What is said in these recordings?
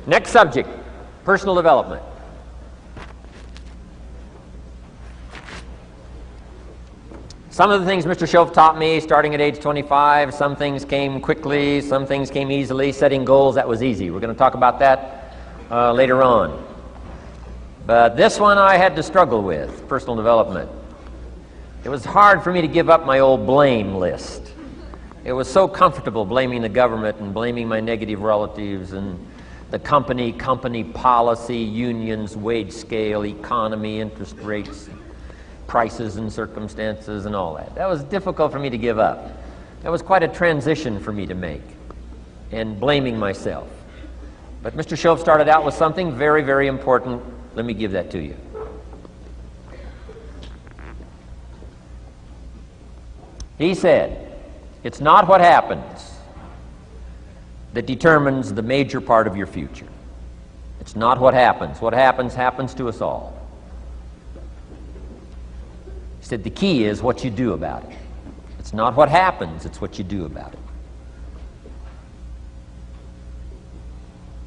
Next subject, personal development. Some of the things Mr. Shoaff taught me starting at age 25, some things came quickly, some things came easily. Setting goals, that was easy. We're going to talk about that later on. But this one I had to struggle with, personal development. It was hard for me to give up my old blame list. It was so comfortable blaming the government and blaming my negative relatives and the company policy, unions, wage scale, economy, interest rates, prices and circumstances and all that. That was difficult for me to give up. That was quite a transition for me to make, and blaming myself. But Mr. Shoaff started out with something very, very important. Let me give that to you. He said, it's not what happens that determines the major part of your future. It's not what happens. What happens, happens to us all. He said the key is what you do about it. It's not what happens, it's what you do about it.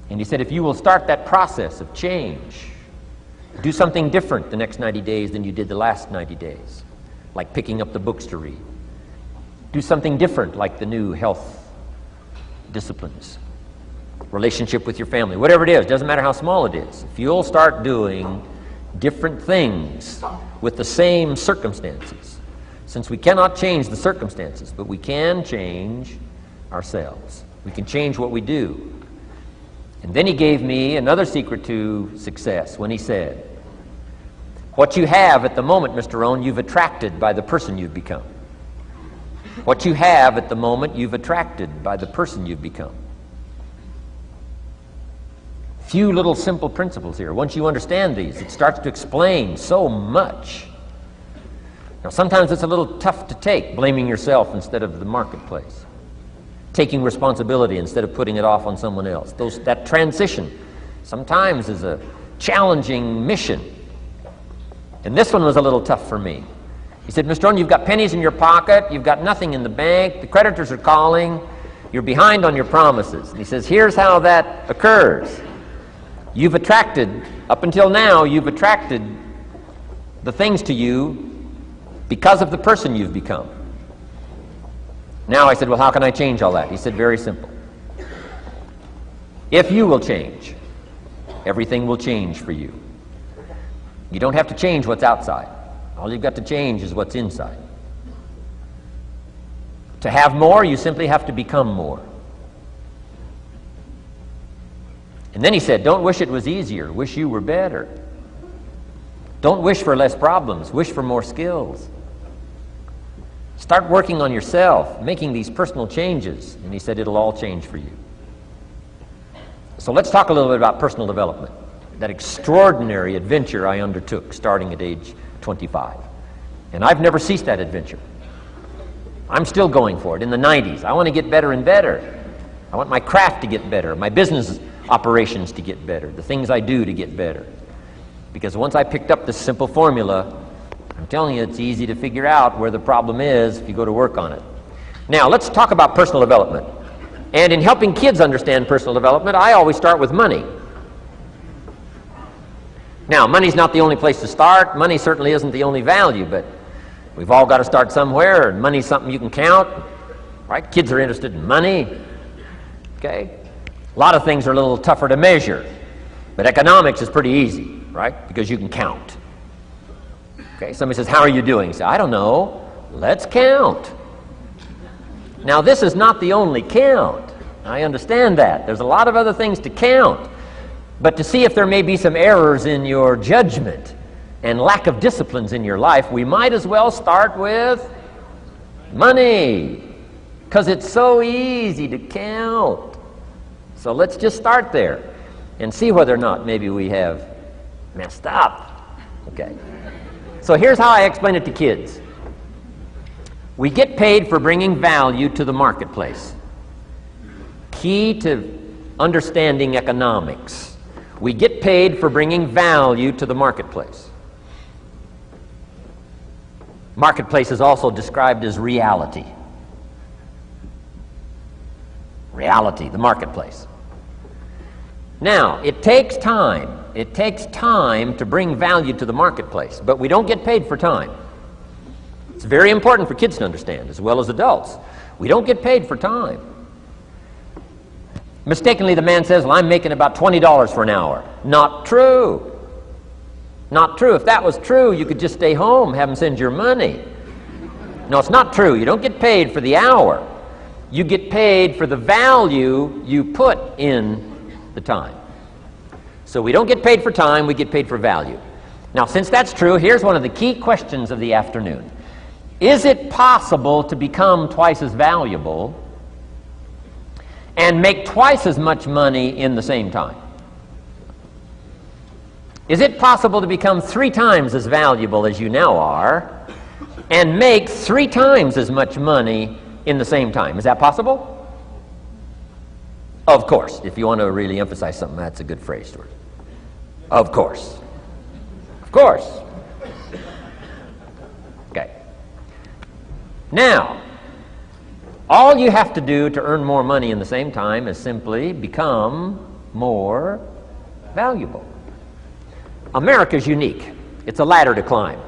And he said if you will start that process of change, do something different the next 90 days than you did the last 90 days, like picking up the books to read. Do something different like the new health disciplines, relationship with your family, whatever it is, doesn't matter how small it is. If you'll start doing different things with the same circumstances, since we cannot change the circumstances, but we can change ourselves. We can change what we do. And then he gave me another secret to success when he said, what you have at the moment, Mr. Rohn, you've attracted by the person you've become. What you have at the moment, you've attracted by the person you've become. Few little simple principles here. Once you understand these, it starts to explain so much. Now, sometimes it's a little tough to take, blaming yourself instead of the marketplace, taking responsibility instead of putting it off on someone else. That transition sometimes is a challenging mission. And this one was a little tough for me. He said, Mr. Rohn, you've got pennies in your pocket, you've got nothing in the bank, the creditors are calling, you're behind on your promises. And he says, here's how that occurs. You've attracted, up until now, you've attracted the things to you because of the person you've become. Now I said, well, how can I change all that? He said, very simple. If you will change, everything will change for you. You don't have to change what's outside. All you've got to change is what's inside. To have more, you simply have to become more. And then he said, don't wish it was easier, wish you were better. Don't wish for less problems, wish for more skills. Start working on yourself, making these personal changes. And he said, it'll all change for you. So let's talk a little bit about personal development. That extraordinary adventure I undertook starting at age 25. And I've never ceased that adventure. I'm still going for it in the 90s. I want to get better and better. I want my craft to get better, my business operations to get better, the things I do to get better. Because once I picked up this simple formula, I'm telling you, it's easy to figure out where the problem is if you go to work on it. Now, let's talk about personal development. And in helping kids understand personal development, I always start with money. Now, money's not the only place to start. Money certainly isn't the only value, but we've all got to start somewhere, and money's something you can count, right? Kids are interested in money, okay? A lot of things are a little tougher to measure, but economics is pretty easy, right? Because you can count. Okay, somebody says, how are you doing? You say, I don't know. Let's count. Now, this is not the only count. I understand that. There's a lot of other things to count. But to see if there may be some errors in your judgment and lack of disciplines in your life, we might as well start with money, because it's so easy to count. So let's just start there and see whether or not maybe we have messed up. Okay. So here's how I explain it to kids. We get paid for bringing value to the marketplace. Key to understanding economics. We get paid for bringing value to the marketplace. Marketplace is also described as reality. Reality, the marketplace. Now, it takes time. It takes time to bring value to the marketplace, but we don't get paid for time. It's very important for kids to understand, as well as adults. We don't get paid for time. Mistakenly, the man says, well, I'm making about $20 for an hour. Not true. Not true. If that was true, you could just stay home, have them send your money. No, it's not true. You don't get paid for the hour. You get paid for the value you put in the time. So we don't get paid for time, we get paid for value. Now, since that's true, here's one of the key questions of the afternoon. Is it possible to become twice as valuable and make twice as much money in the same time? Is it possible to become 3 times as valuable as you now are and make 3 times as much money in the same time? Is that possible? Of course. If you want to really emphasize something, that's a good phrase, Stuart. Of course. Of course. Okay. Now, all you have to do to earn more money in the same time is simply become more valuable. America's unique. It's a ladder to climb.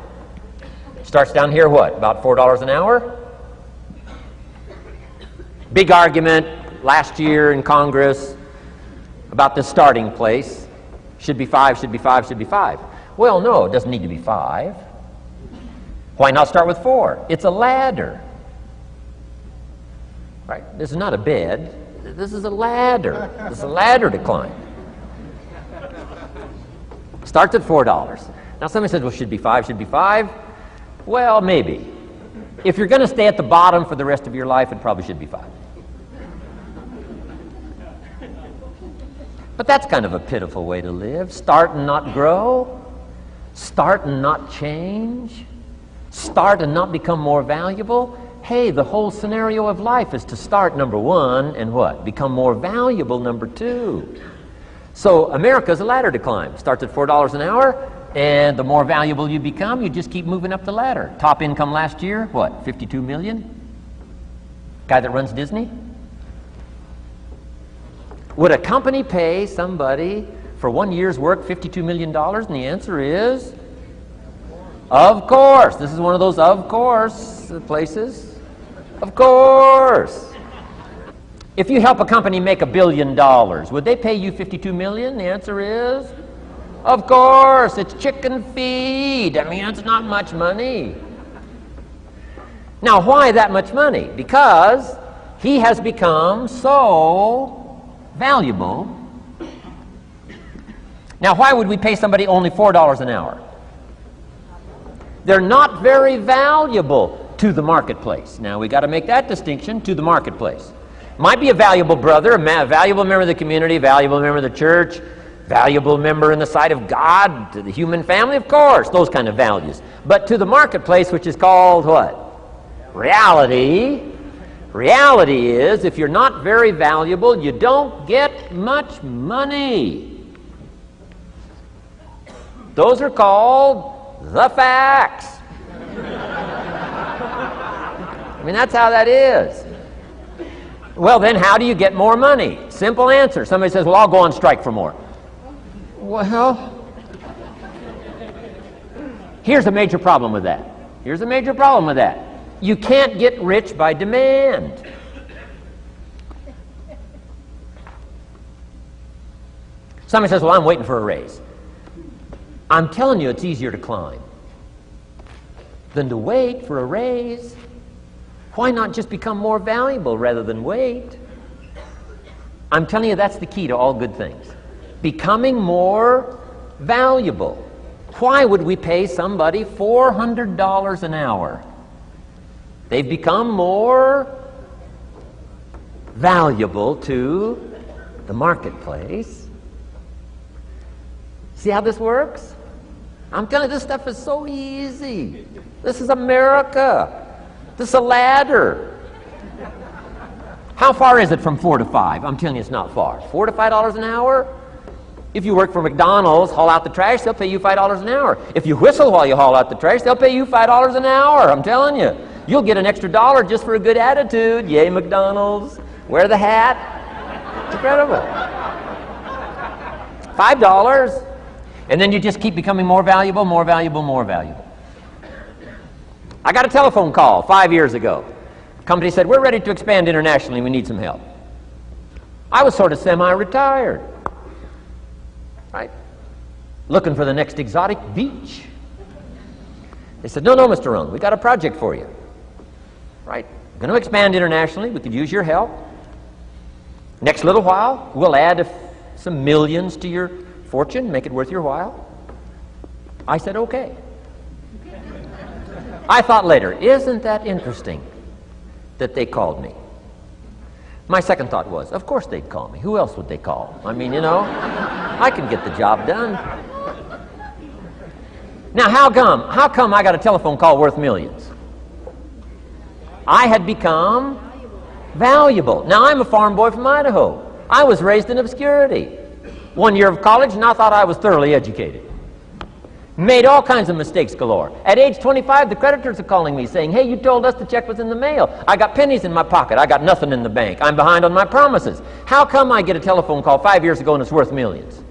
Starts down here, what, about $4 an hour? Big argument last year in Congress about the starting place. Should be 5, should be 5, should be 5. Well, no, it doesn't need to be 5. Why not start with 4? It's a ladder. Right? This is not a bed. This is a ladder. This is a ladder to climb. Starts at $4. Now somebody says, well, should be 5, should be 5. Well, maybe. If you're going to stay at the bottom for the rest of your life, it probably should be 5. But that's kind of a pitiful way to live. Start and not grow. Start and not change. Start and not become more valuable. Hey, the whole scenario of life is to start, number 1, and what? Become more valuable, number 2. So America's a ladder to climb. Starts at $4 an hour, and the more valuable you become, you just keep moving up the ladder. Top income last year, what, 52 million? Guy that runs Disney? Would a company pay somebody for 1 year's work $52 million? And the answer is, of course. This is one of those of course places. Of course. If you help a company make $1 billion, would they pay you $52 million? The answer is, of course. It's chicken feed. I mean, it's not much money. Now, why that much money? Because he has become so valuable. Now, why would we pay somebody only $4 an hour? They're not very valuable to the marketplace. Now, we got to make that distinction, to the marketplace. Might be a valuable brother, a valuable member of the community, a valuable member of the church, valuable member in the sight of God, to the human family, of course, those kind of values. But to the marketplace, which is called what? Reality. Reality is, if you're not very valuable, you don't get much money. Those are called the facts. I mean, that's how that is. Well, then how do you get more money? Simple answer. Somebody says, well, I'll go on strike for more. Well, here's a major problem with that. Here's a major problem with that. You can't get rich by demand. Somebody says, well, I'm waiting for a raise. I'm telling you, it's easier to climb than to wait for a raise. Why not just become more valuable rather than wait? I'm telling you, that's the key to all good things. Becoming more valuable. Why would we pay somebody $400 an hour? They've become more valuable to the marketplace. See how this works? I'm telling you, this stuff is so easy. This is America. This is a ladder. How far is it from 4 to 5? I'm telling you, it's not far. $4 to $5 an hour? If you work for McDonald's, haul out the trash, they'll pay you $5 an hour. If you whistle while you haul out the trash, they'll pay you $5 an hour. I'm telling you. You'll get an extra $1 just for a good attitude. Yay, McDonald's. Wear the hat. It's incredible. $5. And then you just keep becoming more valuable, more valuable, more valuable. I got a telephone call 5 years ago. The company said, we're ready to expand internationally. We need some help. I was sort of semi-retired, right? Looking for the next exotic beach. They said, no, Mr. Rohn, we got a project for you. Right? We're going to expand internationally. We could use your help. Next little while, we'll add some millions to your fortune, make it worth your while. I said, okay. I thought later, isn't that interesting that they called me? My second thought was, of course they'd call me. Who else would they call? I mean, I can get the job done. Now, how come I got a telephone call worth millions? I had become valuable. Now, I'm a farm boy from Idaho. I was raised in obscurity. 1 year of college, and I thought I was thoroughly educated. Made all kinds of mistakes galore. At age 25, the creditors are calling me saying, hey, you told us the check was in the mail. I got pennies in my pocket. I got nothing in the bank. I'm behind on my promises. How come I get a telephone call 5 years ago and it's worth millions?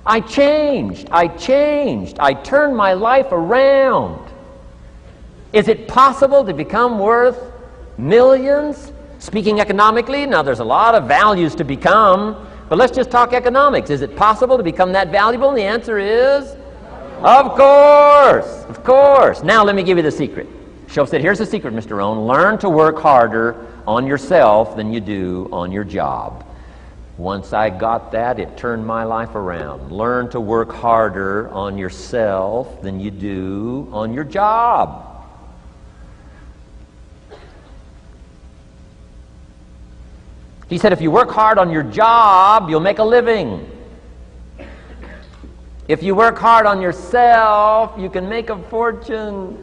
I changed. I turned my life around. Is it possible to become worth millions? Speaking economically, now there's a lot of values to become, but let's just talk economics. Is it possible to become that valuable? And the answer is, of course. Now let me give you the secret. Shoaff said, here's the secret, Mr. Rohn. Learn to work harder on yourself than you do on your job. Once I got that, it turned my life around. Learn to work harder on yourself than you do on your job. He said, if you work hard on your job, you'll make a living. If you work hard on yourself, you can make a fortune.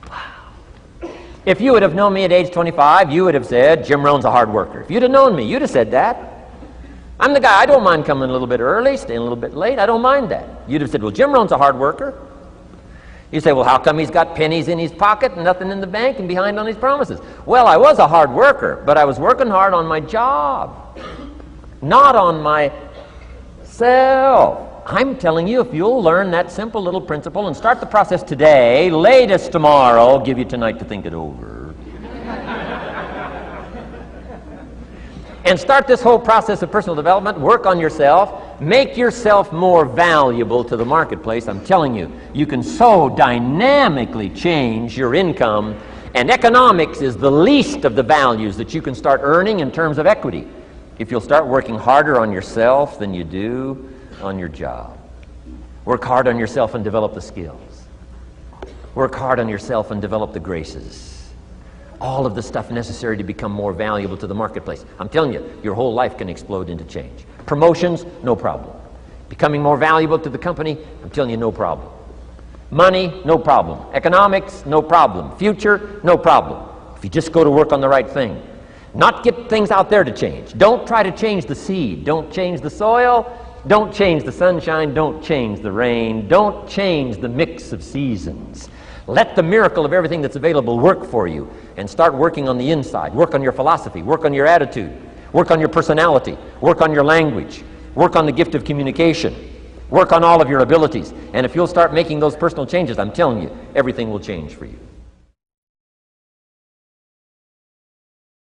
Wow. If you would have known me at age 25, you would have said, Jim Rohn's a hard worker. If you'd have known me, you'd have said that. I'm the guy, I don't mind coming a little bit early, staying a little bit late. I don't mind that. You'd have said, well, Jim Rohn's a hard worker. You say, well, how come he's got pennies in his pocket and nothing in the bank and behind on his promises? Well, I was a hard worker, but I was working hard on my job, not on myself. I'm telling you, if you'll learn that simple little principle and start the process today, latest tomorrow, I'll give you tonight to think it over. And start this whole process of personal development, work on yourself, make yourself more valuable to the marketplace. I'm telling you, you can so dynamically change your income, and economics is the least of the values that you can start earning in terms of equity if you'll start working harder on yourself than you do on your job. Work hard on yourself and develop the skills. Work hard on yourself and develop the graces. All of the stuff necessary to become more valuable to the marketplace. I'm telling you, your whole life can explode into change. Promotions, no problem. Becoming more valuable to the company, I'm telling you, no problem. Money, no problem. Economics, no problem. Future, no problem. If you just go to work on the right thing. Not get things out there to change. Don't try to change the seed. Don't change the soil. Don't change the sunshine. Don't change the rain. Don't change the mix of seasons. Let the miracle of everything that's available work for you, and start working on the inside. Work on your philosophy. Work on your attitude. Work on your personality. Work on your language. Work on the gift of communication. Work on all of your abilities. And if you'll start making those personal changes, I'm telling you, everything will change for you.